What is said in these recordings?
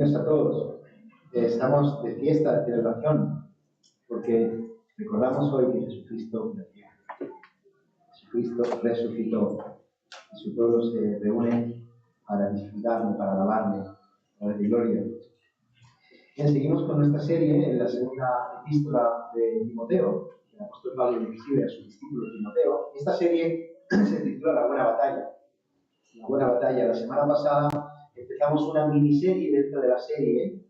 Bendiciones a todos. Estamos de fiesta, de celebración, porque recordamos hoy que Jesucristo nació. Jesucristo resucitó y su pueblo se reúne para disfrutarle, para alabarle, para darle gloria. Bien, seguimos con nuestra serie en la segunda epístola de Timoteo. El apóstol Pablo le escribe a su discípulo Timoteo. Esta serie se titula La Buena Batalla. La Buena Batalla. La semana pasada empezamos una miniserie dentro de la serie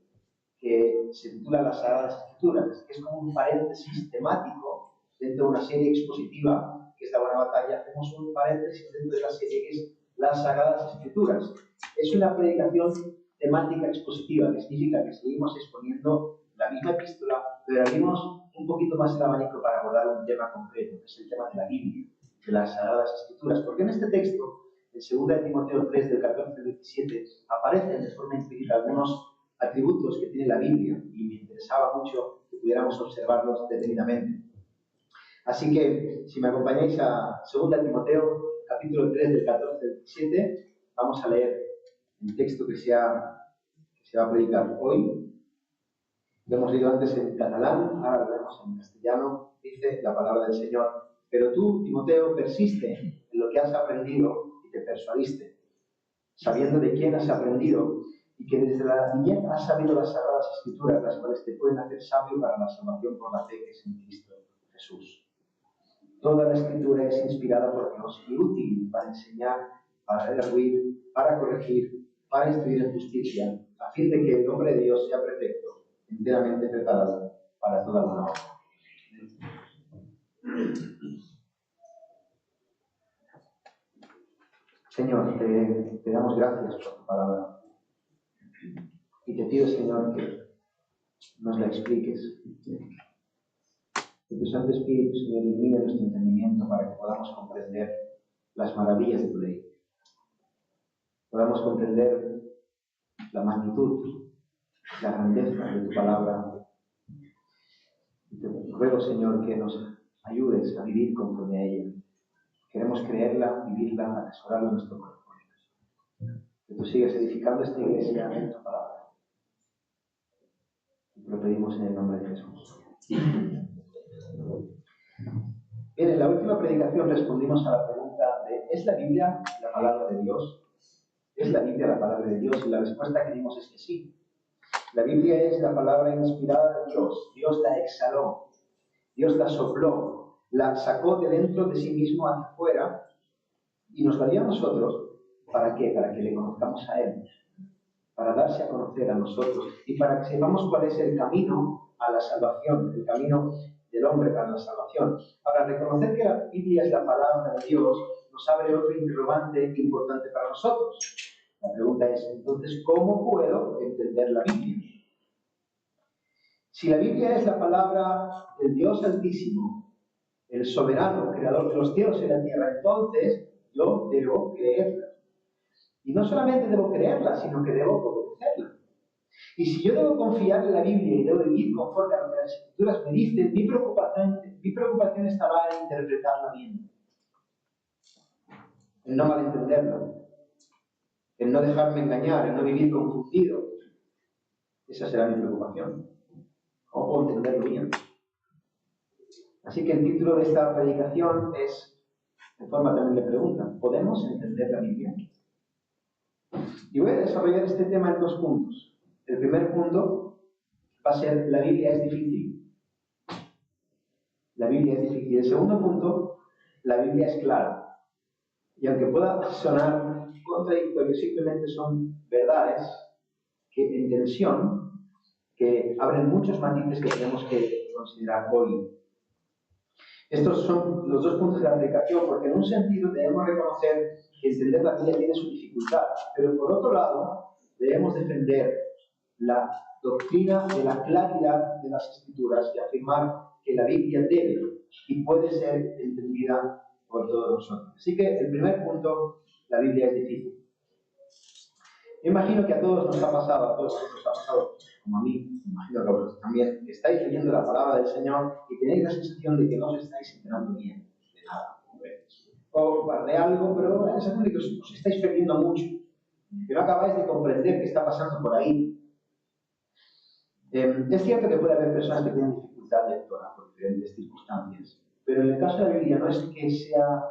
que se titula Las Sagradas Escrituras, que es como un paréntesis temático dentro de una serie expositiva que es La Buena Batalla. Hacemos un paréntesis dentro de la serie que es Las Sagradas Escrituras. Es una predicación temática expositiva, que significa que seguimos exponiendo la misma epístola, pero abrimos un poquito más el abanico para abordar un tema concreto, que es el tema de la Biblia, de las Sagradas Escrituras. Porque en este texto, en 2 Timoteo 3, del 14 al 17, aparecen de forma implícita algunos atributos que tiene la Biblia, y me interesaba mucho que pudiéramos observarlos detenidamente. Así que, si me acompañáis a 2 Timoteo, capítulo 3, del 14 al 17, vamos a leer el texto que se va a predicar hoy. Lo hemos leído antes en catalán, ahora lo leemos en castellano. Dice la palabra del Señor: pero tú, Timoteo, persiste en lo que has aprendido y te persuadiste, sabiendo de quién has aprendido y que desde la niñez has sabido las Sagradas Escrituras, las cuales te pueden hacer sabio para la salvación por la fe que es en Cristo Jesús. Toda la Escritura es inspirada por Dios y útil para enseñar, para redarguir, para corregir, para instruir en justicia, a fin de que el hombre de Dios sea perfecto, enteramente preparado para toda buena obra. Señor, te damos gracias por tu palabra. Y te pido, Señor, que nos la expliques. Que tu Santo Espíritu, Señor, ilumine nuestro entendimiento para que podamos comprender las maravillas de tu ley. Podamos comprender la magnitud, la grandeza de tu palabra. Y te ruego, Señor, que nos ayudes a vivir conforme a ella. Queremos creerla, vivirla, atesorarla en nuestro corazón. Que tú sigas edificando esta iglesia en tu palabra. Y te lo pedimos en el nombre de Jesús. Bien, en la última predicación respondimos a la pregunta de ¿es la Biblia la palabra de Dios? ¿Es la Biblia la palabra de Dios? Y la respuesta que dimos es que sí. La Biblia es la palabra inspirada de Dios. Dios la exhaló, Dios la sopló, la sacó de dentro de sí mismo hacia afuera y nos la dio a nosotros. ¿Para qué? Para que le conozcamos a Él, para darse a conocer a nosotros y para que sepamos cuál es el camino a la salvación, el camino del hombre para la salvación. Ahora, reconocer que la Biblia es la palabra de Dios nos abre otro interrogante importante para nosotros. La pregunta es, entonces, ¿cómo puedo entender la Biblia? Si la Biblia es la palabra del Dios Altísimo, el soberano, creador de los cielos y la tierra, entonces yo debo creerla. Y no solamente debo creerla, sino que debo obedecerla. Y si yo debo confiar en la Biblia y debo vivir conforme a lo que las Escrituras me dicen, mi preocupación estará en interpretarla bien, en no malentenderla, en no dejarme engañar, en no vivir confundido. Esa será mi preocupación. ¿Cómo puedo entenderlo bien? Así que el título de esta predicación es, en forma también de pregunta, ¿podemos entender la Biblia? Y voy a desarrollar este tema en 2 puntos. El primer punto va a ser, la Biblia es difícil. La Biblia es difícil. El segundo punto, la Biblia es clara. Y aunque pueda sonar contradictorio, simplemente son verdades que en tensión, que abren muchos matices que tenemos que considerar hoy. Estos son los 2 puntos de la predicación, porque en un sentido debemos reconocer que entender la Biblia tiene su dificultad, pero por otro lado debemos defender la doctrina de la claridad de las Escrituras y afirmar que la Biblia debe y puede ser entendida por todos nosotros. Así que el primer punto, la Biblia es difícil. Yo imagino que a todos nos ha pasado, como a mí, imagino que a vosotros también, que estáis leyendo la palabra del Señor y tenéis la sensación de que no os estáis enterando bien de nada, o de algo, pero es algo de que os estáis perdiendo mucho, que no acabáis de comprender qué está pasando por ahí. Es cierto que puede haber personas que tienen dificultad lectora por diferentes circunstancias, pero en el caso de la Biblia no es que sea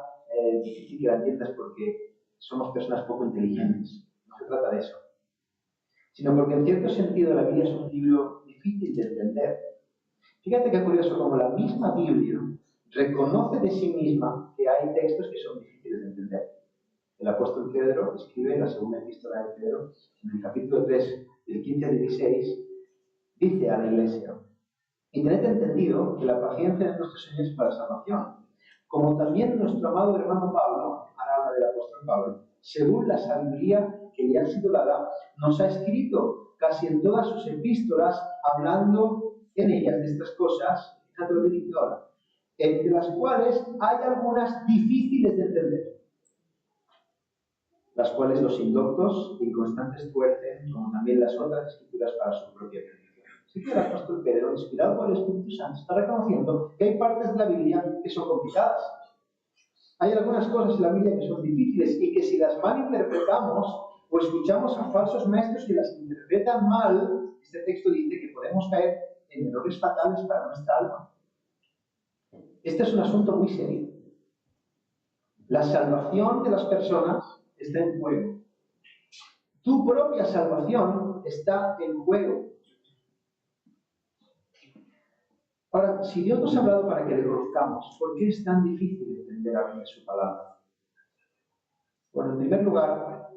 difícil que la entiendas porque somos personas poco inteligentes, no se trata de eso, sino porque en cierto sentido la Biblia es un libro difícil de entender. Fíjate qué curioso, como la misma Biblia reconoce de sí misma que hay textos que son difíciles de entender. El apóstol Pedro escribe en la segunda epístola de Pedro, en el capítulo 3, del 15 al 16, dice a la iglesia: y tened entendido que la paciencia de nuestro Señor es para salvación, como también nuestro amado hermano Pablo, ahora habla del apóstol Pablo, según la sabiduría que le ha sido dada, nos ha escrito casi en todas sus epístolas, hablando en ellas de estas cosas, fíjate lo que dice ahora, entre las cuales hay algunas difíciles de entender, las cuales los indoctos e inconstantes tuercen, como también las otras escrituras para su propia perdición. Así que el apóstol Pedro, inspirado por el Espíritu Santo, está reconociendo que hay partes de la Biblia que son complicadas. Hay algunas cosas en la Biblia que son difíciles y que si las malinterpretamos o escuchamos a falsos maestros que las interpretan mal, este texto dice que podemos caer en errores fatales para nuestra alma. Este es un asunto muy serio. La salvación de las personas está en juego. Tu propia salvación está en juego. Ahora, si Dios nos ha hablado para que le conozcamos, ¿por qué es tan difícil entender a veces su palabra? Bueno, en primer lugar,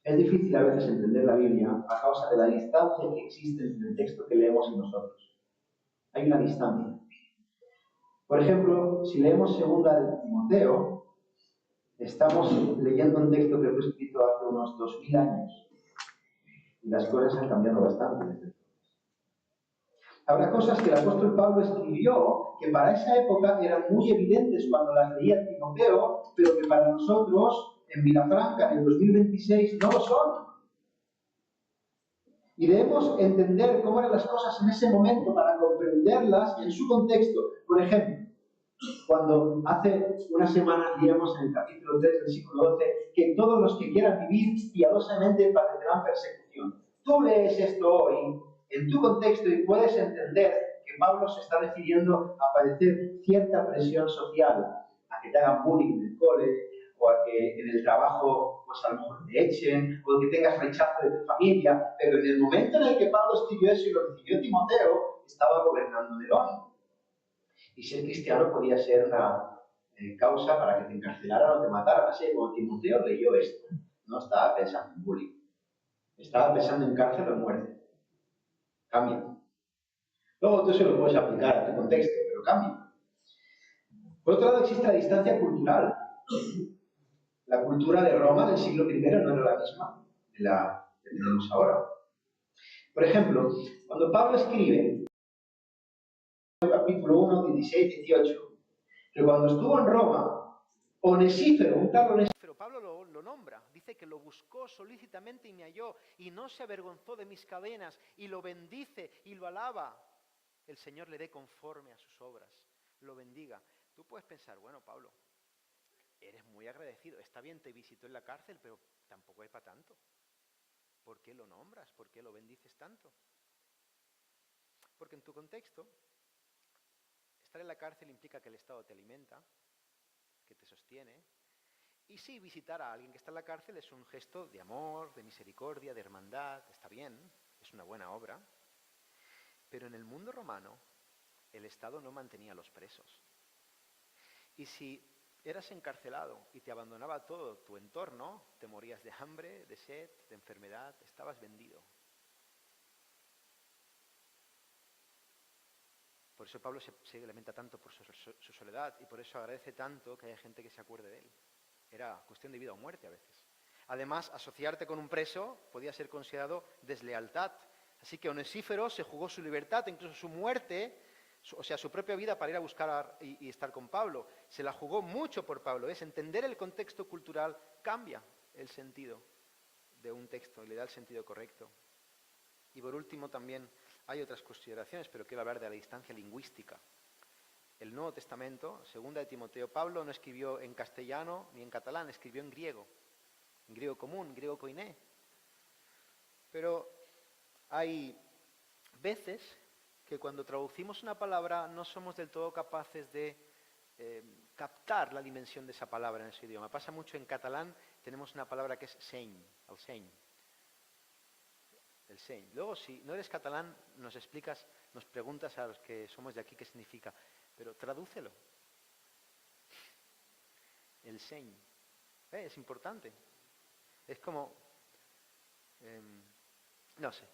es difícil a veces entender la Biblia a causa de la distancia que existe entre el texto que leemos y nosotros. Hay una distancia. Por ejemplo, si leemos 2 de Timoteo, estamos leyendo un texto que fue escrito hace unos 2000 años y las cosas han cambiado bastante desde entonces. Habrá cosas que el apóstol Pablo escribió que para esa época eran muy evidentes cuando las leía Timoteo, pero que para nosotros, en Vilafranca, en el 2026, no lo son. Y debemos entender cómo eran las cosas en ese momento para comprenderlas en su contexto. Por ejemplo, cuando hace unas semanas leíamos en el capítulo 3, versículo 12, que todos los que quieran vivir piadosamente padecerán persecución. Tú lees esto hoy en tu contexto y puedes entender que Pablo se está refiriendo a padecer cierta presión social, a que te hagan bullying en el cole, o a que en el trabajo pues a lo mejor te echen, o que tengas rechazo de tu familia, pero en el momento en el que Pablo escribió eso y lo recibió Timoteo, estaba gobernando Nerón. Y ser cristiano podía ser una causa para que te encarcelaran o te mataran. Así que cuando Timoteo leyó esto, no estaba pensando en bullying, estaba pensando en cárcel o en muerte. Cambia. Luego tú se lo puedes aplicar a tu contexto, pero cambia. Por otro lado, existe la distancia cultural. La cultura de Roma del siglo I no era la misma de la que tenemos ahora. Por ejemplo, cuando Pablo escribe, capítulo 1, 16, 18, que cuando estuvo en Roma, Onesífero, un tal Onesífero, Pablo lo nombra, dice que lo buscó solícitamente y me halló, y no se avergonzó de mis cadenas, y lo bendice y lo alaba. El Señor le dé conforme a sus obras, lo bendiga. Tú puedes pensar, bueno, Pablo, eres muy agradecido, está bien, te visitó en la cárcel, pero tampoco es para tanto. ¿Por qué lo nombras? ¿Por qué lo bendices tanto? Porque en tu contexto, estar en la cárcel implica que el Estado te alimenta, que te sostiene. Y sí, visitar a alguien que está en la cárcel es un gesto de amor, de misericordia, de hermandad, está bien, es una buena obra. Pero en el mundo romano, el Estado no mantenía a los presos. Y si eras encarcelado y te abandonaba todo tu entorno, te morías de hambre, de sed, de enfermedad, estabas vendido. Por eso Pablo se lamenta tanto por su soledad y por eso agradece tanto que haya gente que se acuerde de él. Era cuestión de vida o muerte a veces. Además, asociarte con un preso podía ser considerado deslealtad. Así que Onesífero se jugó su libertad, incluso su muerte, o sea, su propia vida para ir a buscar y estar con Pablo. Se la jugó mucho por Pablo. Entender el contexto cultural cambia el sentido de un texto y le da el sentido correcto. Y por último también hay otras consideraciones, pero quiero hablar de la distancia lingüística. El Nuevo Testamento, 2 de Timoteo, Pablo no escribió en castellano ni en catalán, escribió en griego común, griego koiné. Pero hay veces que cuando traducimos una palabra no somos del todo capaces de captar la dimensión de esa palabra en ese idioma. Pasa mucho en catalán, tenemos una palabra que es seny, el seny. El seny. Luego, si no eres catalán, nos explicas, nos preguntas a los que somos de aquí qué significa, pero tradúcelo. El seny. Es importante. Es como... no sé.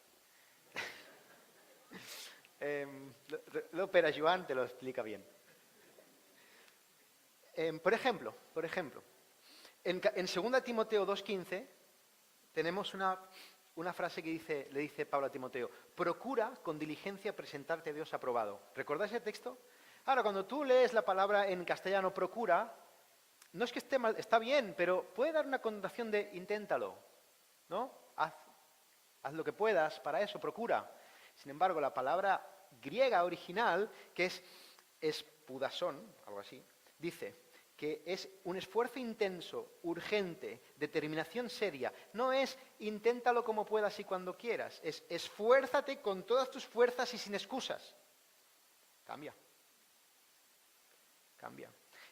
L'Òpera Joan te lo explica bien. Por ejemplo, en 2 Timoteo 2:15 tenemos una frase que le dice Pablo a Timoteo: procura con diligencia presentarte a Dios aprobado. ¿Recordáis el texto? Ahora, cuando tú lees la palabra en castellano procura, no es que esté mal, está bien, pero puede dar una connotación de inténtalo, ¿no? Haz lo que puedas para eso, procura. Sin embargo, la palabra griega original, que es espudasón, algo así, dice que es un esfuerzo intenso, urgente, determinación seria. No es inténtalo como puedas y cuando quieras, es esfuérzate con todas tus fuerzas y sin excusas. Cambia.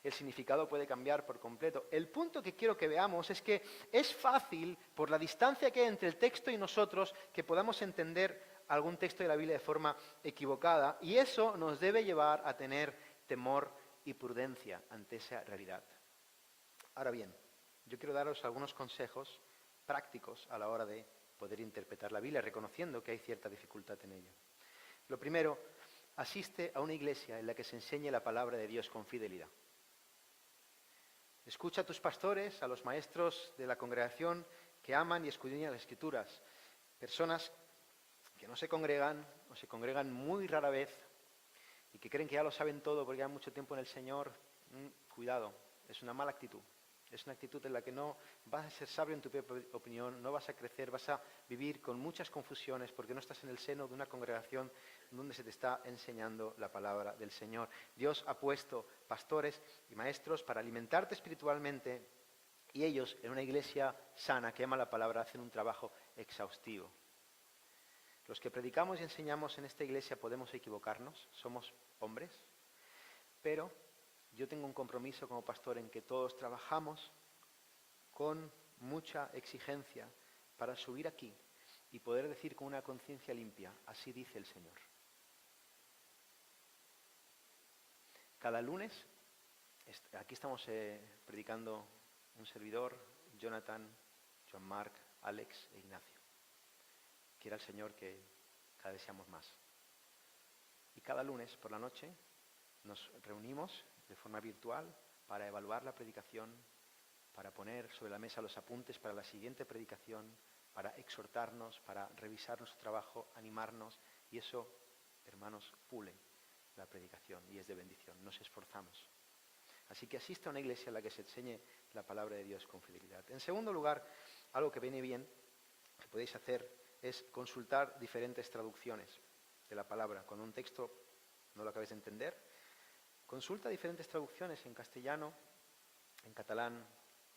El significado puede cambiar por completo. El punto que quiero que veamos es que es fácil, por la distancia que hay entre el texto y nosotros, que podamos entender algún texto de la Biblia de forma equivocada, y eso nos debe llevar a tener temor y prudencia ante esa realidad. Ahora bien, yo quiero daros algunos consejos prácticos a la hora de poder interpretar la Biblia, reconociendo que hay cierta dificultad en ello. Lo primero, asiste a una iglesia en la que se enseñe la palabra de Dios con fidelidad. Escucha a tus pastores, a los maestros de la congregación que aman y escudriñan las Escrituras. Personas que no se congregan o se congregan muy rara vez y que creen que ya lo saben todo porque llevan mucho tiempo en el Señor. Cuidado, es una mala actitud. Es una actitud en la que no vas a ser sabio en tu propia opinión, no vas a crecer, vas a vivir con muchas confusiones porque no estás en el seno de una congregación donde se te está enseñando la palabra del Señor. Dios ha puesto pastores y maestros para alimentarte espiritualmente y ellos, en una iglesia sana que ama la palabra, hacen un trabajo exhaustivo. Los que predicamos y enseñamos en esta iglesia podemos equivocarnos, somos hombres, pero yo tengo un compromiso como pastor en que todos trabajamos con mucha exigencia para subir aquí y poder decir con una conciencia limpia, así dice el Señor. Cada lunes, aquí estamos predicando un servidor, Jonathan, Joan Marc, Alex e Ignacio. Quiera el Señor que cada vez seamos más. Y cada lunes por la noche nos reunimos de forma virtual para evaluar la predicación, para poner sobre la mesa los apuntes para la siguiente predicación, para exhortarnos, para revisar nuestro trabajo, animarnos, y eso, hermanos, pule la predicación y es de bendición. Nos esforzamos. Así que asiste a una iglesia en la que se enseñe la palabra de Dios con fidelidad. En segundo lugar, algo que viene bien, que podéis hacer, es consultar diferentes traducciones de la palabra. Cuando un texto no lo acabéis de entender, consulta diferentes traducciones en castellano, en catalán.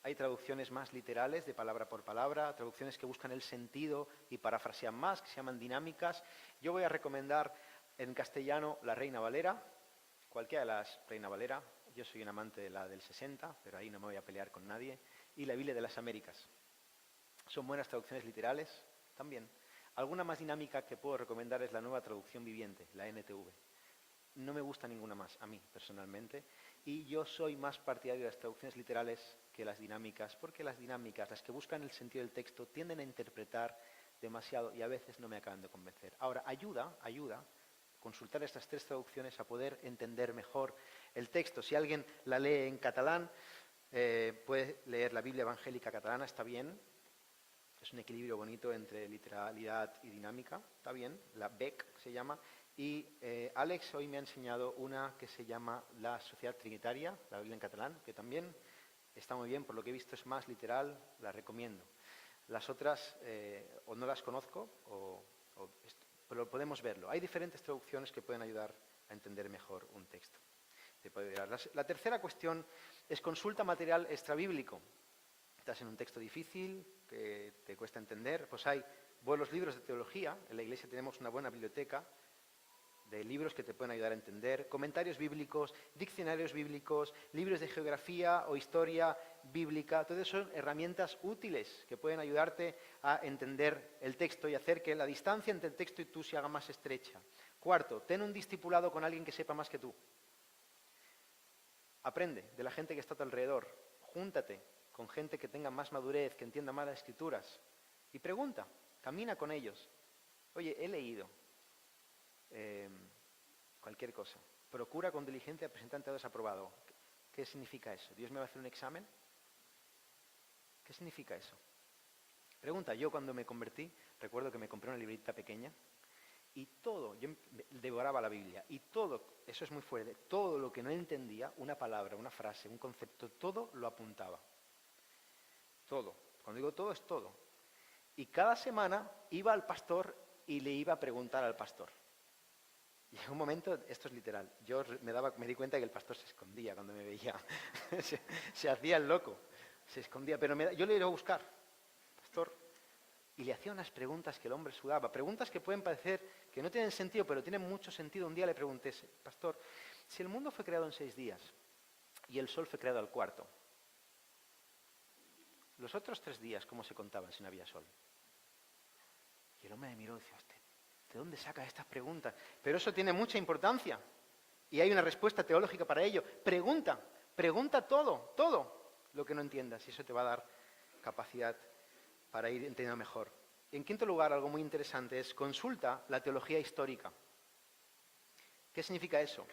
Hay traducciones más literales, de palabra por palabra, traducciones que buscan el sentido y parafrasean más, que se llaman dinámicas. Yo voy a recomendar en castellano la Reina Valera, cualquiera de las Reina Valera. Yo soy un amante de la del 60, pero ahí no me voy a pelear con nadie. Y la Biblia de las Américas. Son buenas traducciones literales también. Alguna más dinámica que puedo recomendar es la Nueva Traducción Viviente, la NTV. No me gusta ninguna más, a mí personalmente, y yo soy más partidario de las traducciones literales que las dinámicas, porque las dinámicas, las que buscan el sentido del texto, tienden a interpretar demasiado y a veces no me acaban de convencer. Ahora, ayuda consultar estas tres traducciones a poder entender mejor el texto. Si alguien la lee en catalán, puede leer la Biblia Evangélica Catalana, está bien. Es un equilibrio bonito entre literalidad y dinámica, está bien. La BEC se llama. Y Alex hoy me ha enseñado una que se llama La Sociedad Trinitaria, la Biblia en catalán, que también está muy bien, por lo que he visto es más literal, la recomiendo. Las otras o no las conozco, pero podemos verlo. Hay diferentes traducciones que pueden ayudar a entender mejor un texto. La tercera cuestión es consulta material extrabíblico. Estás en un texto difícil, que te cuesta entender, pues hay buenos libros de teología. En la iglesia tenemos una buena biblioteca de libros que te pueden ayudar a entender, comentarios bíblicos, diccionarios bíblicos, libros de geografía o historia bíblica. Todas son herramientas útiles que pueden ayudarte a entender el texto y hacer que la distancia entre el texto y tú se haga más estrecha. Cuarto, ten un discipulado con alguien que sepa más que tú. Aprende de la gente que está a tu alrededor. Júntate con gente que tenga más madurez, que entienda más las escrituras. Y pregunta, camina con ellos. Oye, he leído cualquier cosa. Procura con diligencia presentarte a desaprobado. ¿Qué significa eso? ¿Dios me va a hacer un examen? ¿Qué significa eso? Pregunta, yo cuando me convertí, recuerdo que me compré una libreta pequeña y todo, yo devoraba la Biblia y todo, eso es muy fuerte, todo lo que no entendía, una palabra, una frase, un concepto, todo lo apuntaba. Todo. Cuando digo todo, es todo. Y cada semana iba al pastor y le iba a preguntar al pastor. Y en un momento, esto es literal, yo me di cuenta que el pastor se escondía cuando me veía. se hacía el loco, se escondía. Pero yo le iba a buscar, pastor, y le hacía unas preguntas que el hombre sudaba. Preguntas que pueden parecer que no tienen sentido, pero tienen mucho sentido. Un día le pregunté, pastor, si el mundo fue creado en 6 días y el sol fue creado al 4, los otros 3 días, ¿cómo se contaban si no había sol? Y el hombre me miró y dice, hostia, ¿de dónde sacas estas preguntas? Pero eso tiene mucha importancia y hay una respuesta teológica para ello. Pregunta todo lo que no entiendas y eso te va a dar capacidad para ir entendiendo mejor. En quinto lugar, algo muy interesante es consulta la teología histórica. ¿Qué significa eso?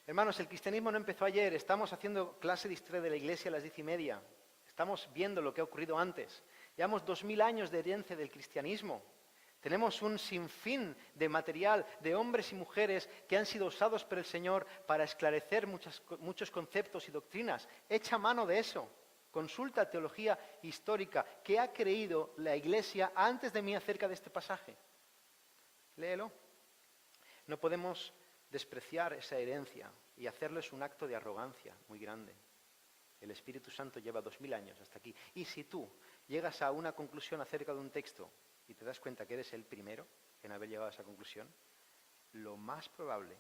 Hermanos, el cristianismo no empezó ayer, estamos haciendo clase de historia de la iglesia a las 10:30. Estamos viendo lo que ha ocurrido antes. Llevamos 2000 años de herencia del cristianismo. Tenemos un sinfín de material de hombres y mujeres que han sido usados por el Señor para esclarecer muchos conceptos y doctrinas. Echa mano de eso. Consulta teología histórica. ¿Qué ha creído la Iglesia antes de mí acerca de este pasaje? Léelo. No podemos despreciar esa herencia y hacerles un acto de arrogancia muy grande. El Espíritu Santo lleva 2000 años hasta aquí. Y si tú llegas a una conclusión acerca de un texto y te das cuenta que eres el primero en haber llegado a esa conclusión, lo más probable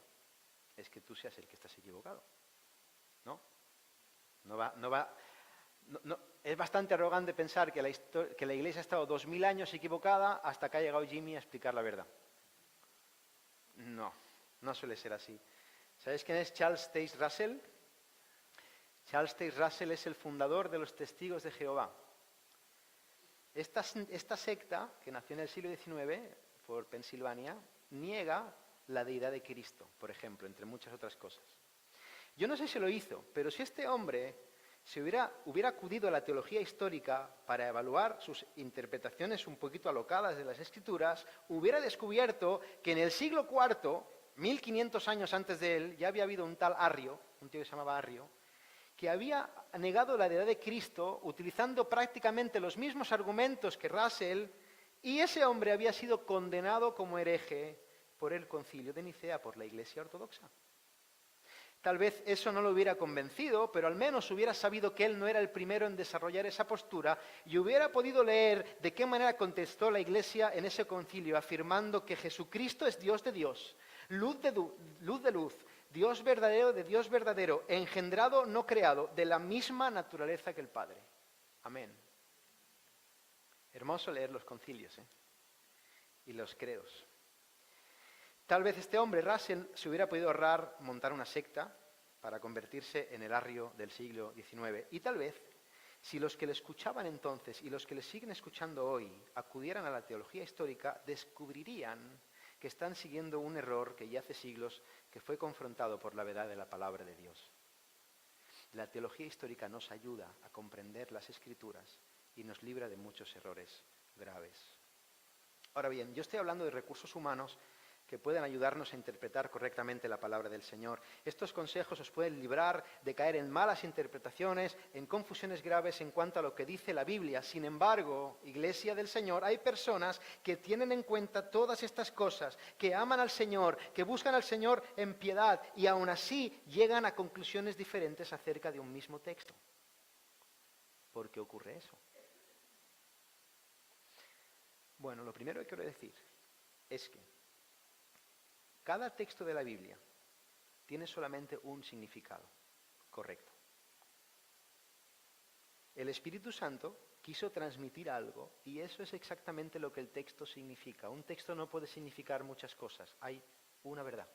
es que tú seas el que estás equivocado. ¿No? Es bastante arrogante pensar que la Iglesia ha estado 2000 años equivocada hasta que ha llegado Jimmy a explicar la verdad. No suele ser así. ¿Sabéis quién es Charles Taze Russell? Charles Taze Russell es el fundador de los Testigos de Jehová. Esta secta, que nació en el siglo XIX por Pensilvania, niega la deidad de Cristo, por ejemplo, entre muchas otras cosas. Yo no sé si lo hizo, pero si este hombre hubiera acudido a la teología histórica para evaluar sus interpretaciones un poquito alocadas de las Escrituras, hubiera descubierto que en el siglo IV, 1500 años antes de él, ya había habido un tal Arrio, un tío que se llamaba Arrio, que había negado la deidad de Cristo utilizando prácticamente los mismos argumentos que Russell, y ese hombre había sido condenado como hereje por el Concilio de Nicea, por la Iglesia Ortodoxa. Tal vez eso no lo hubiera convencido, pero al menos hubiera sabido que él no era el primero en desarrollar esa postura y hubiera podido leer de qué manera contestó la Iglesia en ese concilio, afirmando que Jesucristo es Dios de Dios, luz de luz, Dios verdadero de Dios verdadero, engendrado, no creado, de la misma naturaleza que el Padre. Amén. Hermoso leer los concilios, y los credos. Tal vez este hombre, Russell, se hubiera podido ahorrar montar una secta para convertirse en el Arrio del siglo XIX. Y tal vez, si los que le escuchaban entonces y los que le siguen escuchando hoy acudieran a la teología histórica, descubrirían que están siguiendo un error que ya hace siglos que fue confrontado por la verdad de la palabra de Dios. La teología histórica nos ayuda a comprender las Escrituras y nos libra de muchos errores graves. Ahora bien, yo estoy hablando de recursos humanos que pueden ayudarnos a interpretar correctamente la palabra del Señor. Estos consejos os pueden librar de caer en malas interpretaciones, en confusiones graves en cuanto a lo que dice la Biblia. Sin embargo, Iglesia del Señor, hay personas que tienen en cuenta todas estas cosas, que aman al Señor, que buscan al Señor en piedad y aún así llegan a conclusiones diferentes acerca de un mismo texto. ¿Por qué ocurre eso? Bueno, lo primero que quiero decir es que cada texto de la Biblia tiene solamente un significado correcto. El Espíritu Santo quiso transmitir algo y eso es exactamente lo que el texto significa. Un texto no puede significar muchas cosas, hay una verdad.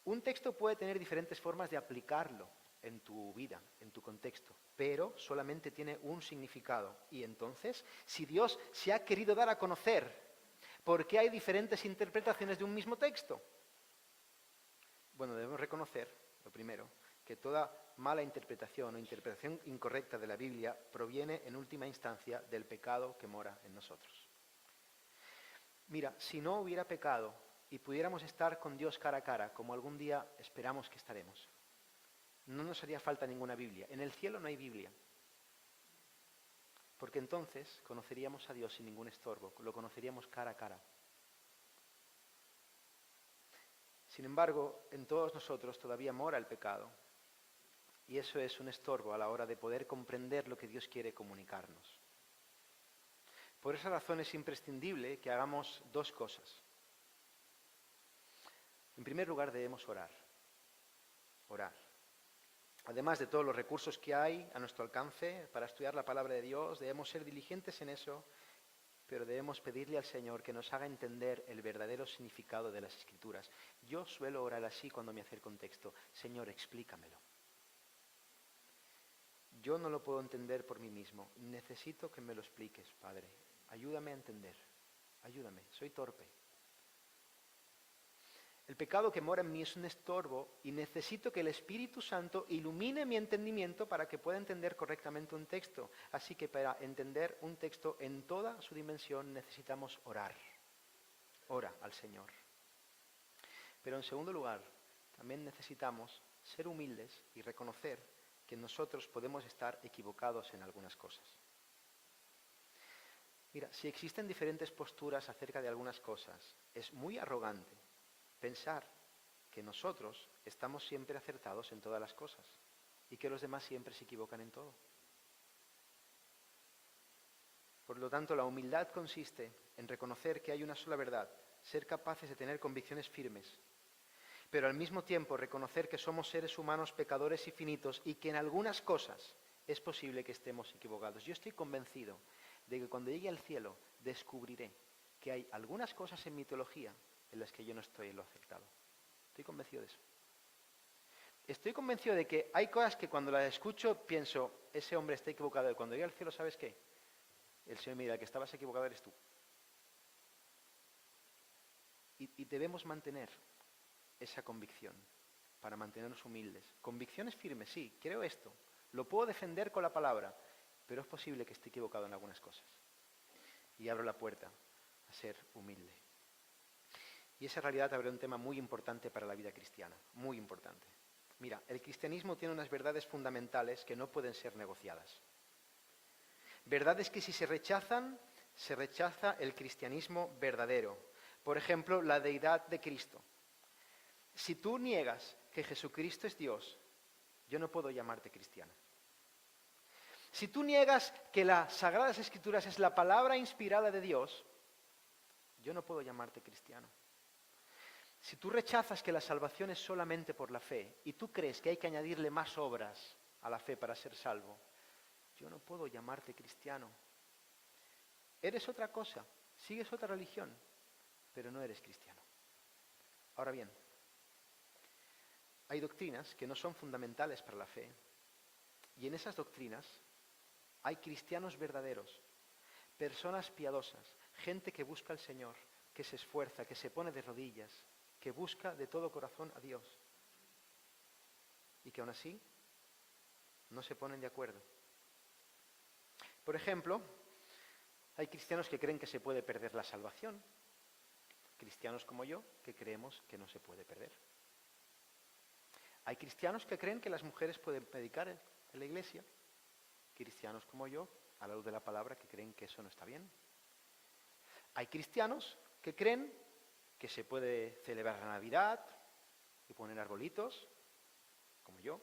Un texto puede tener diferentes formas de aplicarlo en tu vida, en tu contexto, pero solamente tiene un significado. Y entonces, si Dios se ha querido dar a conocer, ¿por qué hay diferentes interpretaciones de un mismo texto? Bueno, debemos reconocer, lo primero, que toda mala interpretación o interpretación incorrecta de la Biblia proviene en última instancia del pecado que mora en nosotros. Mira, si no hubiera pecado y pudiéramos estar con Dios cara a cara, como algún día esperamos que estaremos, no nos haría falta ninguna Biblia. En el cielo no hay Biblia, porque entonces conoceríamos a Dios sin ningún estorbo, lo conoceríamos cara a cara. Sin embargo, en todos nosotros todavía mora el pecado. Y eso es un estorbo a la hora de poder comprender lo que Dios quiere comunicarnos. Por esa razón es imprescindible que hagamos dos cosas. En primer lugar, debemos orar. Orar. Además de todos los recursos que hay a nuestro alcance para estudiar la palabra de Dios, debemos ser diligentes en eso, pero debemos pedirle al Señor que nos haga entender el verdadero significado de las Escrituras. Yo suelo orar así cuando me acerco a un texto. Señor, explícamelo. Yo no lo puedo entender por mí mismo. Necesito que me lo expliques, Padre. Ayúdame a entender. Ayúdame. Soy torpe. El pecado que mora en mí es un estorbo y necesito que el Espíritu Santo ilumine mi entendimiento para que pueda entender correctamente un texto. Así que para entender un texto en toda su dimensión necesitamos orar. Ora al Señor. Pero en segundo lugar, también necesitamos ser humildes y reconocer que nosotros podemos estar equivocados en algunas cosas. Mira, si existen diferentes posturas acerca de algunas cosas, es muy arrogante pensar que nosotros estamos siempre acertados en todas las cosas y que los demás siempre se equivocan en todo. Por lo tanto, la humildad consiste en reconocer que hay una sola verdad, ser capaces de tener convicciones firmes, pero al mismo tiempo reconocer que somos seres humanos pecadores y finitos y que en algunas cosas es posible que estemos equivocados. Yo estoy convencido de que cuando llegue al cielo descubriré que hay algunas cosas en mi teología en las que yo no estoy en lo aceptado. Estoy convencido de eso. Estoy convencido de que hay cosas que cuando las escucho pienso, ese hombre está equivocado, y cuando llegue al cielo, ¿sabes qué? El Señor me dirá, el que estabas equivocado eres tú. Y debemos mantener esa convicción para mantenernos humildes. Convicciones firmes, sí, creo esto, lo puedo defender con la palabra, pero es posible que esté equivocado en algunas cosas. Y abro la puerta a ser humilde. Y esa realidad abre un tema muy importante para la vida cristiana, muy importante. Mira, el cristianismo tiene unas verdades fundamentales que no pueden ser negociadas. Verdades que si se rechazan, se rechaza el cristianismo verdadero. Por ejemplo, la deidad de Cristo. Si tú niegas que Jesucristo es Dios, yo no puedo llamarte cristiano. Si tú niegas que las Sagradas Escrituras es la palabra inspirada de Dios, yo no puedo llamarte cristiano. Si tú rechazas que la salvación es solamente por la fe y tú crees que hay que añadirle más obras a la fe para ser salvo, yo no puedo llamarte cristiano. Eres otra cosa, sigues otra religión, pero no eres cristiano. Ahora bien, hay doctrinas que no son fundamentales para la fe y en esas doctrinas hay cristianos verdaderos, personas piadosas, gente que busca al Señor, que se esfuerza, que se pone de rodillas, que busca de todo corazón a Dios y que aún así no se ponen de acuerdo. Por ejemplo, hay cristianos que creen que se puede perder la salvación, cristianos como yo que creemos que no se puede perder. Hay cristianos que creen que las mujeres pueden predicar en la iglesia, cristianos como yo, a la luz de la palabra, que creen que eso no está bien. Hay cristianos que creen que se puede celebrar la Navidad y poner arbolitos, como yo.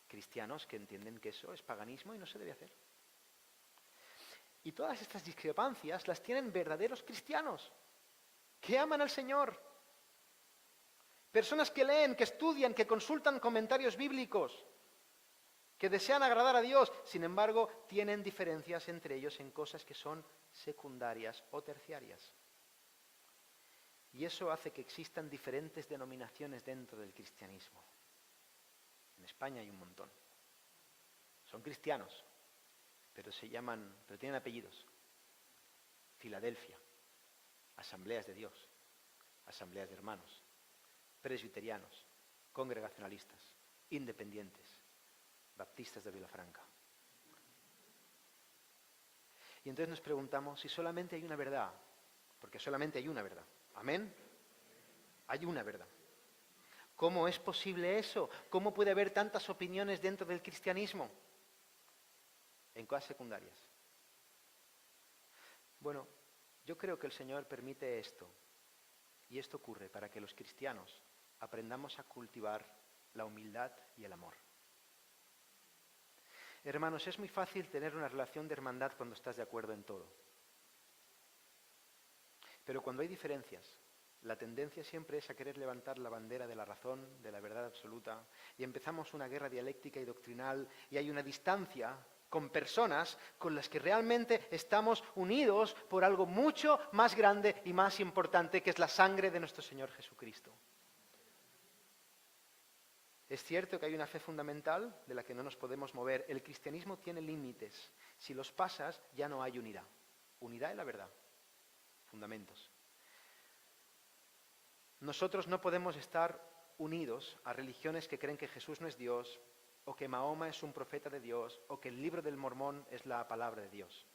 Cristianos que entienden que eso es paganismo y no se debe hacer. Y todas estas discrepancias las tienen verdaderos cristianos, que aman al Señor. Personas que leen, que estudian, que consultan comentarios bíblicos, que desean agradar a Dios, sin embargo, tienen diferencias entre ellos en cosas que son secundarias o terciarias. Y eso hace que existan diferentes denominaciones dentro del cristianismo. En España hay un montón. Son cristianos, pero tienen apellidos. Filadelfia, Asambleas de Dios, Asambleas de Hermanos, presbiterianos, congregacionalistas, independientes, baptistas de Vilafranca. Y entonces nos preguntamos si solamente hay una verdad, porque solamente hay una verdad. ¿Amén? Hay una verdad. ¿Cómo es posible eso? ¿Cómo puede haber tantas opiniones dentro del cristianismo? En cosas secundarias. Bueno, yo creo que el Señor permite esto, y esto ocurre para que los cristianos aprendamos a cultivar la humildad y el amor. Hermanos, es muy fácil tener una relación de hermandad cuando estás de acuerdo en todo. Pero cuando hay diferencias, la tendencia siempre es a querer levantar la bandera de la razón, de la verdad absoluta, y empezamos una guerra dialéctica y doctrinal, y hay una distancia con personas con las que realmente estamos unidos por algo mucho más grande y más importante, que es la sangre de nuestro Señor Jesucristo. Es cierto que hay una fe fundamental de la que no nos podemos mover. El cristianismo tiene límites. Si los pasas, ya no hay unidad. Unidad es la verdad. Fundamentos. Nosotros no podemos estar unidos a religiones que creen que Jesús no es Dios, o que Mahoma es un profeta de Dios, o que el libro del Mormón es la palabra de Dios.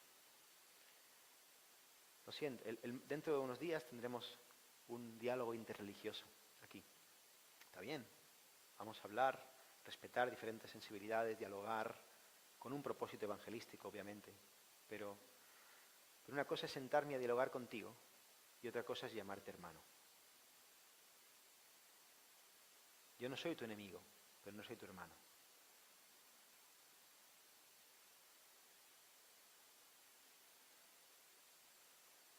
Lo siento, dentro de unos días tendremos un diálogo interreligioso aquí. Está bien. Vamos a hablar, respetar diferentes sensibilidades, dialogar, con un propósito evangelístico, obviamente. Pero una cosa es sentarme a dialogar contigo y otra cosa es llamarte hermano. Yo no soy tu enemigo, pero no soy tu hermano.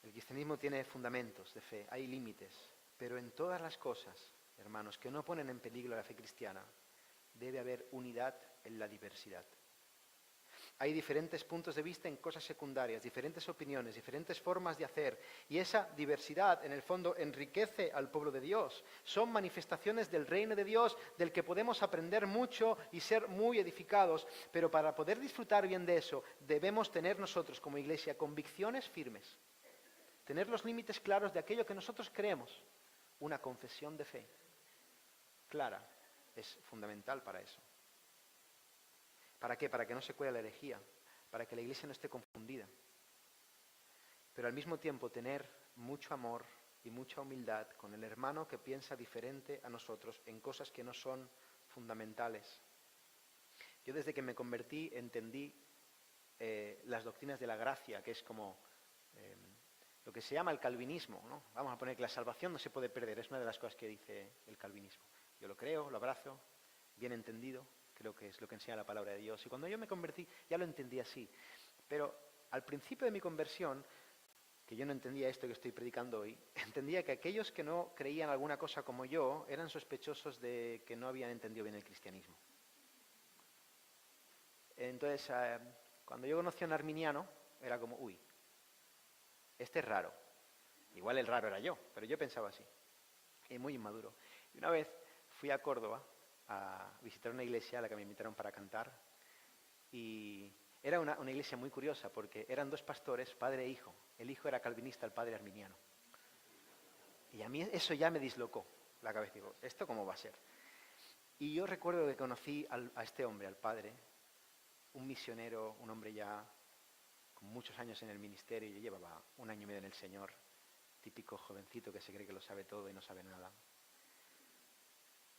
El cristianismo tiene fundamentos de fe, hay límites, pero en todas las cosas, hermanos, que no ponen en peligro la fe cristiana, debe haber unidad en la diversidad. Hay diferentes puntos de vista en cosas secundarias, diferentes opiniones, diferentes formas de hacer, y esa diversidad, en el fondo, enriquece al pueblo de Dios. Son manifestaciones del reino de Dios, del que podemos aprender mucho y ser muy edificados, pero para poder disfrutar bien de eso, debemos tener nosotros como iglesia convicciones firmes, tener los límites claros de aquello que nosotros creemos, una confesión de fe clara, es fundamental para eso. ¿Para qué? Para que no se cuele la herejía, para que la iglesia no esté confundida. Pero al mismo tiempo tener mucho amor y mucha humildad con el hermano que piensa diferente a nosotros en cosas que no son fundamentales. Yo desde que me convertí entendí las doctrinas de la gracia, que es como lo que se llama el calvinismo, ¿no? Vamos a poner que la salvación no se puede perder, es una de las cosas que dice el calvinismo. Yo lo creo, lo abrazo, bien entendido, creo que es lo que enseña la palabra de Dios. Y cuando yo me convertí, ya lo entendí así. Pero al principio de mi conversión, que yo no entendía esto que estoy predicando hoy, entendía que aquellos que no creían alguna cosa como yo eran sospechosos de que no habían entendido bien el cristianismo. Entonces, cuando yo conocí a un arminiano, era como, uy, este es raro. Igual el raro era yo, pero yo pensaba así. Y muy inmaduro. Y una vez fui a Córdoba a visitar una iglesia a la que me invitaron para cantar. Y era una iglesia muy curiosa porque eran dos pastores, padre e hijo. El hijo era calvinista, el padre arminiano. Y a mí eso ya me dislocó la cabeza. Digo, ¿esto cómo va a ser? Y yo recuerdo que conocí a este hombre, al padre, un misionero, un hombre ya con muchos años en el ministerio. Yo llevaba 1 año y medio en el Señor. Típico jovencito que se cree que lo sabe todo y no sabe nada.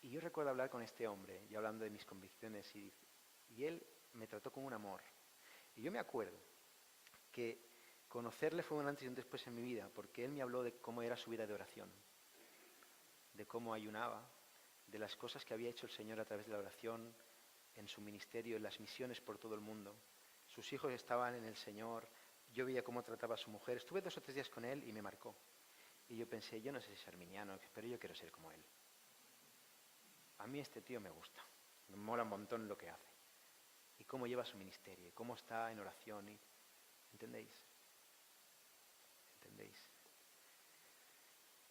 Y yo recuerdo hablar con este hombre y hablando de mis convicciones y él me trató con un amor. Y yo me acuerdo que conocerle fue un antes y un después en mi vida, porque él me habló de cómo era su vida de oración, de cómo ayunaba, de las cosas que había hecho el Señor a través de la oración, en su ministerio, en las misiones por todo el mundo. Sus hijos estaban en el Señor, yo veía cómo trataba a su mujer. Estuve 2 o 3 días con él y me marcó. Y yo pensé, yo no sé si es arminiano, pero yo quiero ser como él. A mí este tío me gusta. Me mola un montón lo que hace. Y cómo lleva su ministerio, y cómo está en oración. ¿Entendéis? ¿Entendéis?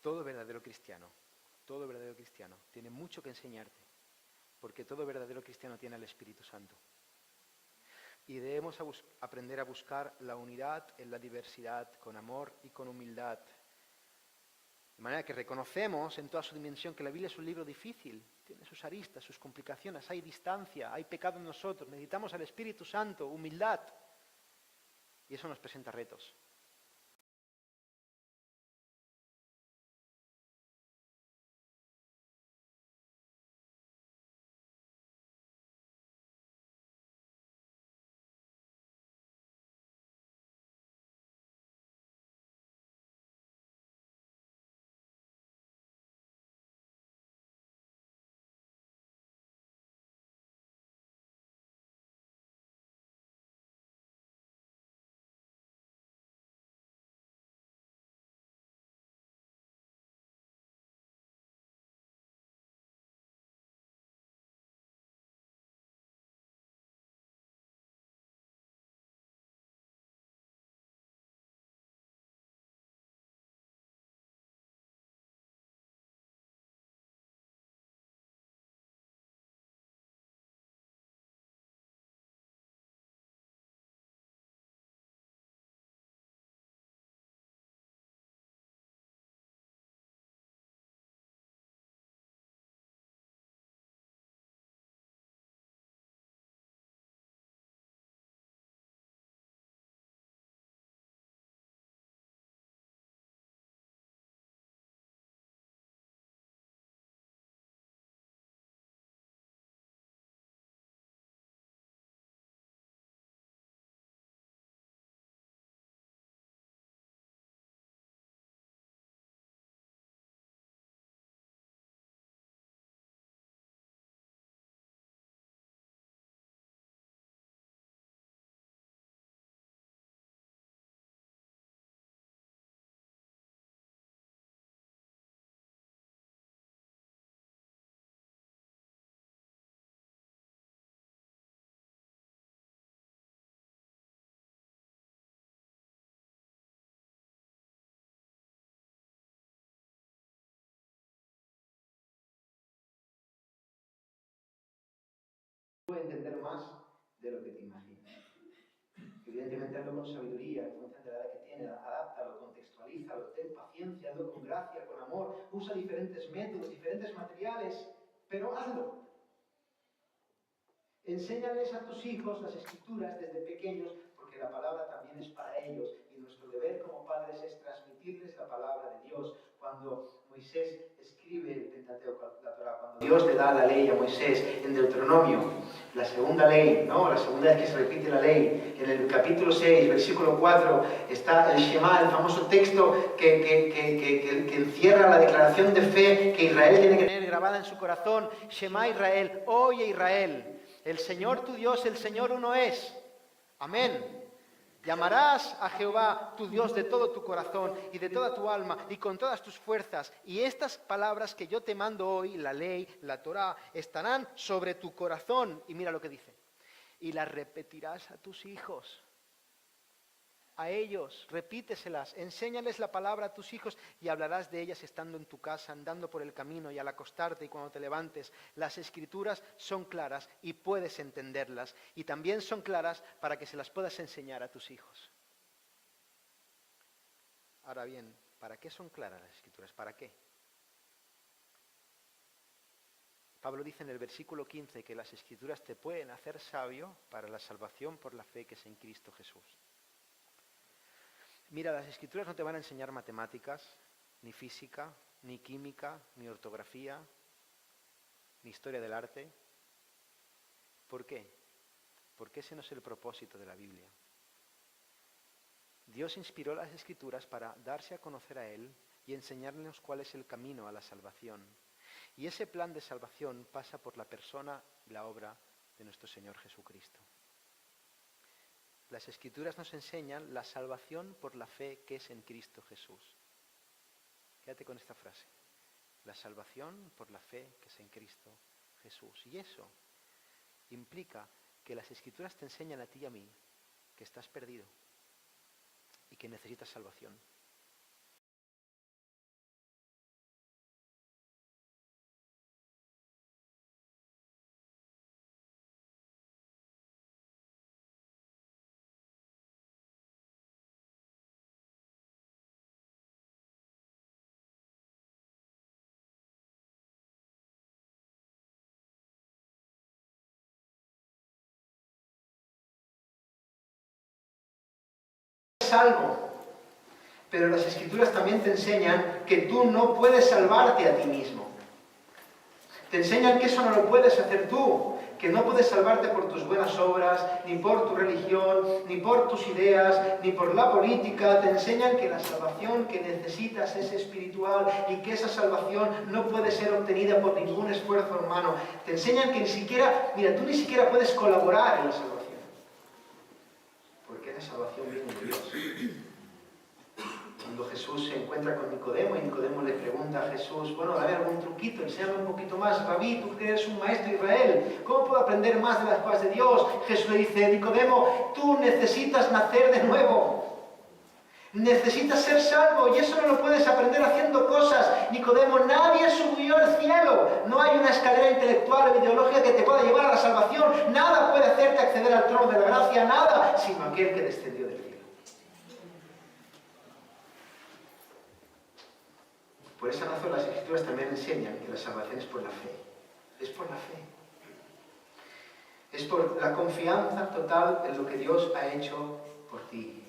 Todo verdadero cristiano tiene mucho que enseñarte, porque todo verdadero cristiano tiene al Espíritu Santo. Y debemos aprender a buscar la unidad en la diversidad, con amor y con humildad. De manera que reconocemos en toda su dimensión que la Biblia es un libro difícil, tiene sus aristas, sus complicaciones, hay distancia, hay pecado en nosotros, necesitamos al Espíritu Santo, humildad. Y eso nos presenta retos. Puede entender más de lo que te imaginas. Evidentemente, hazlo con sabiduría, en función de la edad que tiene, adáptalo, contextualízalo, ten paciencia, hazlo con gracia, con amor, usa diferentes métodos, diferentes materiales, pero hazlo. Enséñales a tus hijos las Escrituras desde pequeños, porque la palabra también es para ellos, y nuestro deber como padres es transmitirles la palabra de Dios. Cuando Moisés escribe el Pentateuco, la Torá, cuando Dios le da la ley a Moisés en Deuteronomio, la segunda ley, ¿no? La segunda vez que se repite la ley, en el capítulo 6, versículo 4, está el Shema, el famoso texto que encierra la declaración de fe que Israel tiene que tener grabada en su corazón. Shema Israel, oye Israel, el Señor tu Dios, el Señor uno es. Amén. Llamarás a Jehová tu Dios de todo tu corazón y de toda tu alma y con todas tus fuerzas. Y estas palabras que yo te mando hoy, la ley, la Torá, estarán sobre tu corazón. Y mira lo que dice. Y las repetirás a tus hijos. A ellos, repíteselas, enséñales la palabra a tus hijos y hablarás de ellas estando en tu casa, andando por el camino y al acostarte y cuando te levantes. Las Escrituras son claras y puedes entenderlas y también son claras para que se las puedas enseñar a tus hijos. Ahora bien, ¿para qué son claras las Escrituras? ¿Para qué? Pablo dice en el versículo 15 que las Escrituras te pueden hacer sabio para la salvación por la fe que es en Cristo Jesús. Mira, las Escrituras no te van a enseñar matemáticas, ni física, ni química, ni ortografía, ni historia del arte. ¿Por qué? Porque ese no es el propósito de la Biblia. Dios inspiró las Escrituras para darse a conocer a Él y enseñarnos cuál es el camino a la salvación. Y ese plan de salvación pasa por la persona y la obra de nuestro Señor Jesucristo. Las Escrituras nos enseñan la salvación por la fe que es en Cristo Jesús. Quédate con esta frase. La salvación por la fe que es en Cristo Jesús. Y eso implica que las Escrituras te enseñan a ti y a mí que estás perdido y que necesitas salvación. Salvo. Pero las Escrituras también te enseñan que tú no puedes salvarte a ti mismo. Te enseñan que eso no lo puedes hacer tú, que no puedes salvarte por tus buenas obras, ni por tu religión, ni por tus ideas, ni por la política. Te enseñan que la salvación que necesitas es espiritual y que esa salvación no puede ser obtenida por ningún esfuerzo humano. Te enseñan que ni siquiera, mira, tú ni siquiera puedes colaborar en la salvación. Porque esa salvación viene de Dios. Cuando Jesús se encuentra con Nicodemo y Nicodemo le pregunta a Jesús, bueno, dame algún truquito, enséñame un poquito más, Rabí, tú que eres un maestro de Israel, ¿cómo puedo aprender más de las cosas de Dios? Jesús le dice, Nicodemo, tú necesitas nacer de nuevo. Necesitas ser salvo y eso no lo puedes aprender haciendo cosas. Nicodemo, nadie subió al cielo. No hay una escalera intelectual o ideológica que te pueda llevar a la salvación. Nada puede hacerte acceder al trono de la gracia, nada, sino aquel que descendió del cielo. Por esa razón las Escrituras también enseñan que la salvación es por la fe. Es por la fe. Es por la confianza total en lo que Dios ha hecho por ti.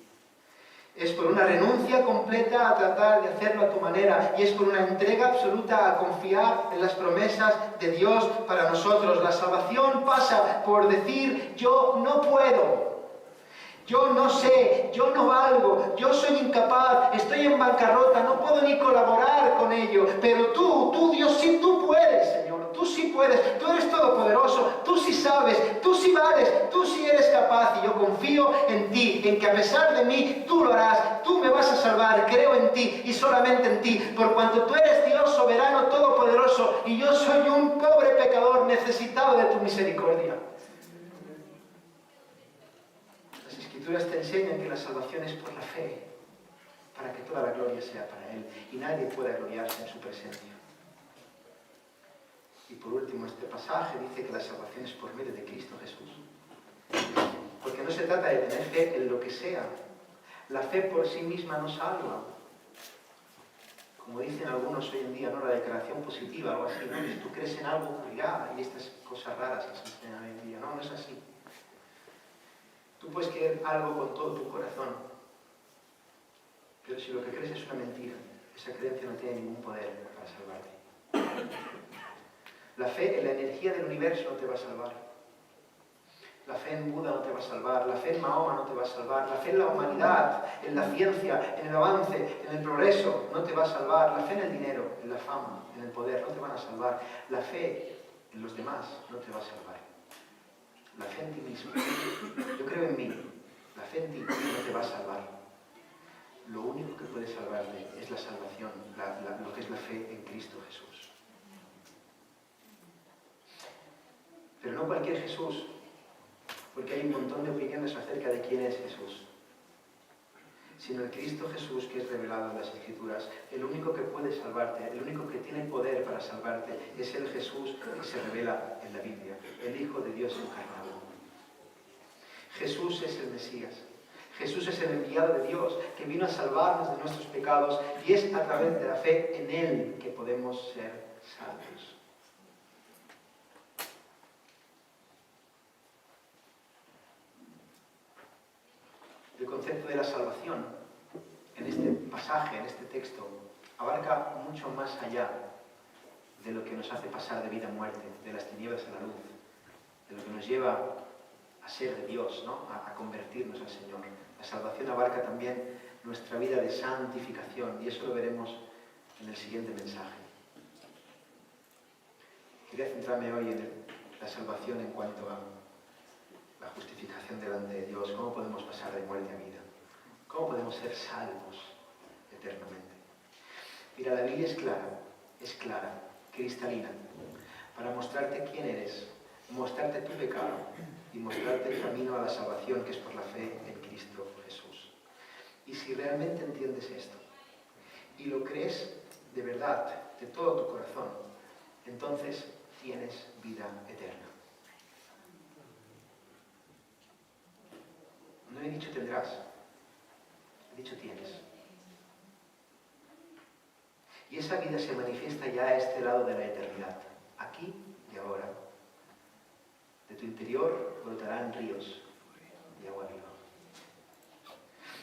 Es por una renuncia completa a tratar de hacerlo a tu manera. Y es por una entrega absoluta a confiar en las promesas de Dios para nosotros. La salvación pasa por decir, yo no puedo. Yo no sé, yo no valgo, yo soy incapaz, estoy en bancarrota, no puedo ni colaborar con ello. Pero tú Dios, sí, tú puedes, Señor, tú sí puedes, tú eres todopoderoso, tú sí sabes, tú sí vales, tú sí eres capaz. Y yo confío en ti, en que a pesar de mí, tú lo harás, tú me vas a salvar, creo en ti y solamente en ti. Por cuanto tú eres Dios soberano, todopoderoso, y yo soy un pobre pecador necesitado de tu misericordia. Las Escrituras te enseñan que la salvación es por la fe, para que toda la gloria sea para Él y nadie pueda gloriarse en su presencia. Y por último, este pasaje dice que la salvación es por medio de Cristo Jesús. Porque no se trata de tener fe en lo que sea. La fe por sí misma no salva. Como dicen algunos hoy en día, ¿no? La declaración positiva, algo así, ¿no? Si tú crees en algo, ocurrirá, y estas cosas raras que se enseñan hoy en día. No, no es así. Tú puedes creer algo con todo tu corazón, pero si lo que crees es una mentira, esa creencia no tiene ningún poder para salvarte. La fe en la energía del universo no te va a salvar. La fe en Buda no te va a salvar. La fe en Mahoma no te va a salvar. La fe en la humanidad, en la ciencia, en el avance, en el progreso no te va a salvar. La fe en el dinero, en la fama, en el poder no te van a salvar. La fe en los demás no te va a salvar. La fe en ti mismo. Yo creo en mí. La fe en ti no te va a salvar. Lo único que puede salvarte es la salvación, lo que es la fe en Cristo Jesús. Pero no cualquier Jesús, porque hay un montón de opiniones acerca de quién es Jesús, sino el Cristo Jesús que es revelado en las Escrituras. El único que puede salvarte, el único que tiene poder para salvarte, es el Jesús que se revela en la Biblia, el Hijo de Dios encarnado. Jesús es el Mesías. Jesús es el enviado de Dios que vino a salvarnos de nuestros pecados y es a través de la fe en Él que podemos ser salvos. El concepto de la salvación en este pasaje, en este texto, abarca mucho más allá de lo que nos hace pasar de vida a muerte, de las tinieblas a la luz, de lo que nos lleva a ser de Dios, ¿no? a convertirnos al Señor. La salvación abarca también nuestra vida de santificación y eso lo veremos en el siguiente mensaje. Quería centrarme hoy en la salvación en cuanto a la justificación delante de Dios, cómo podemos pasar de muerte a vida, cómo podemos ser salvos eternamente. Mira, la Biblia es clara, cristalina, para mostrarte quién eres, mostrarte tu pecado y mostrarte el camino a la salvación que es por la fe en Cristo Jesús. Y si realmente entiendes esto y lo crees de verdad, de todo tu corazón, entonces tienes vida eterna. No he dicho tendrás, he dicho tienes. Y esa vida se manifiesta ya a este lado de la eternidad, aquí y ahora. De tu interior brotarán ríos de agua viva.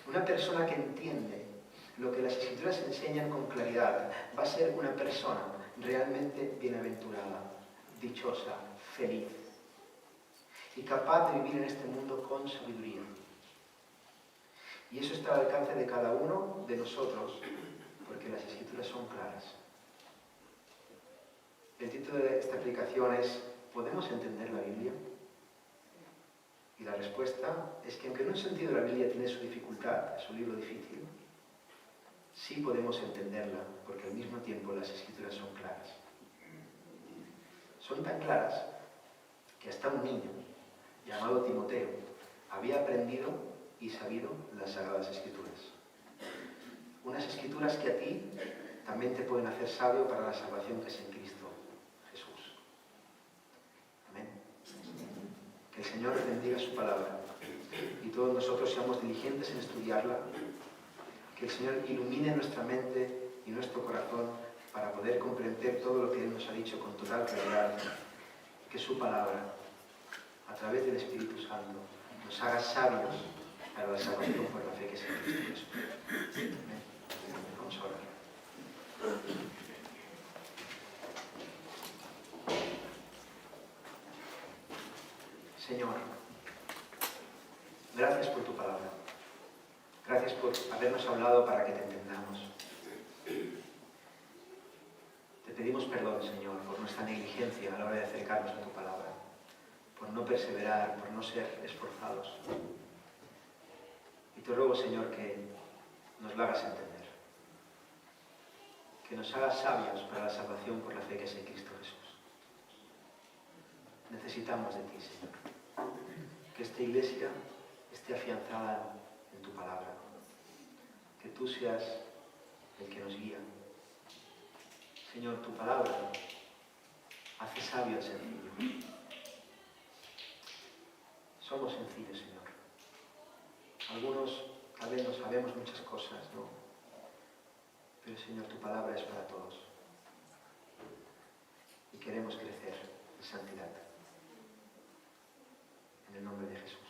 Una persona que entiende lo que las Escrituras enseñan con claridad va a ser una persona realmente bienaventurada, dichosa, feliz y capaz de vivir en este mundo con sabiduría. Y eso está al alcance de cada uno de nosotros, porque las Escrituras son claras. El título de esta aplicación es ¿podemos entender la Biblia? Y la respuesta es que aunque en un sentido la Biblia tiene su dificultad, es un libro difícil, sí podemos entenderla, porque al mismo tiempo las Escrituras son claras. Son tan claras que hasta un niño, llamado Timoteo, había aprendido y sabido las Sagradas Escrituras. Unas Escrituras que a ti también te pueden hacer sabio para la salvación que es en Cristo Jesús. Amén. Que el Señor bendiga su palabra y todos nosotros seamos diligentes en estudiarla. Que el Señor ilumine nuestra mente y nuestro corazón para poder comprender todo lo que Él nos ha dicho con total claridad. Que su palabra, a través del Espíritu Santo, nos haga sabios para la salvación por la fe que es en Cristo Jesús. Amén. Vamos a orar. Señor, gracias por tu palabra. Gracias por habernos hablado para que te entendamos. Te pedimos perdón, Señor, por nuestra negligencia a la hora de acercarnos a tu palabra, por no perseverar, por no ser esforzados. Y te ruego, Señor, que nos la hagas entender, que nos hagas sabios para la salvación por la fe que es en Cristo Jesús. Necesitamos de ti, Señor, que esta iglesia esté afianzada en tu palabra, que tú seas el que nos guía. Señor, tu palabra hace sabio al sencillo. Somos sencillos, Señor. Algunos tal vez no sabemos muchas cosas, ¿no? Pero, Señor, tu palabra es para todos. Y queremos crecer en santidad. En el nombre de Jesús.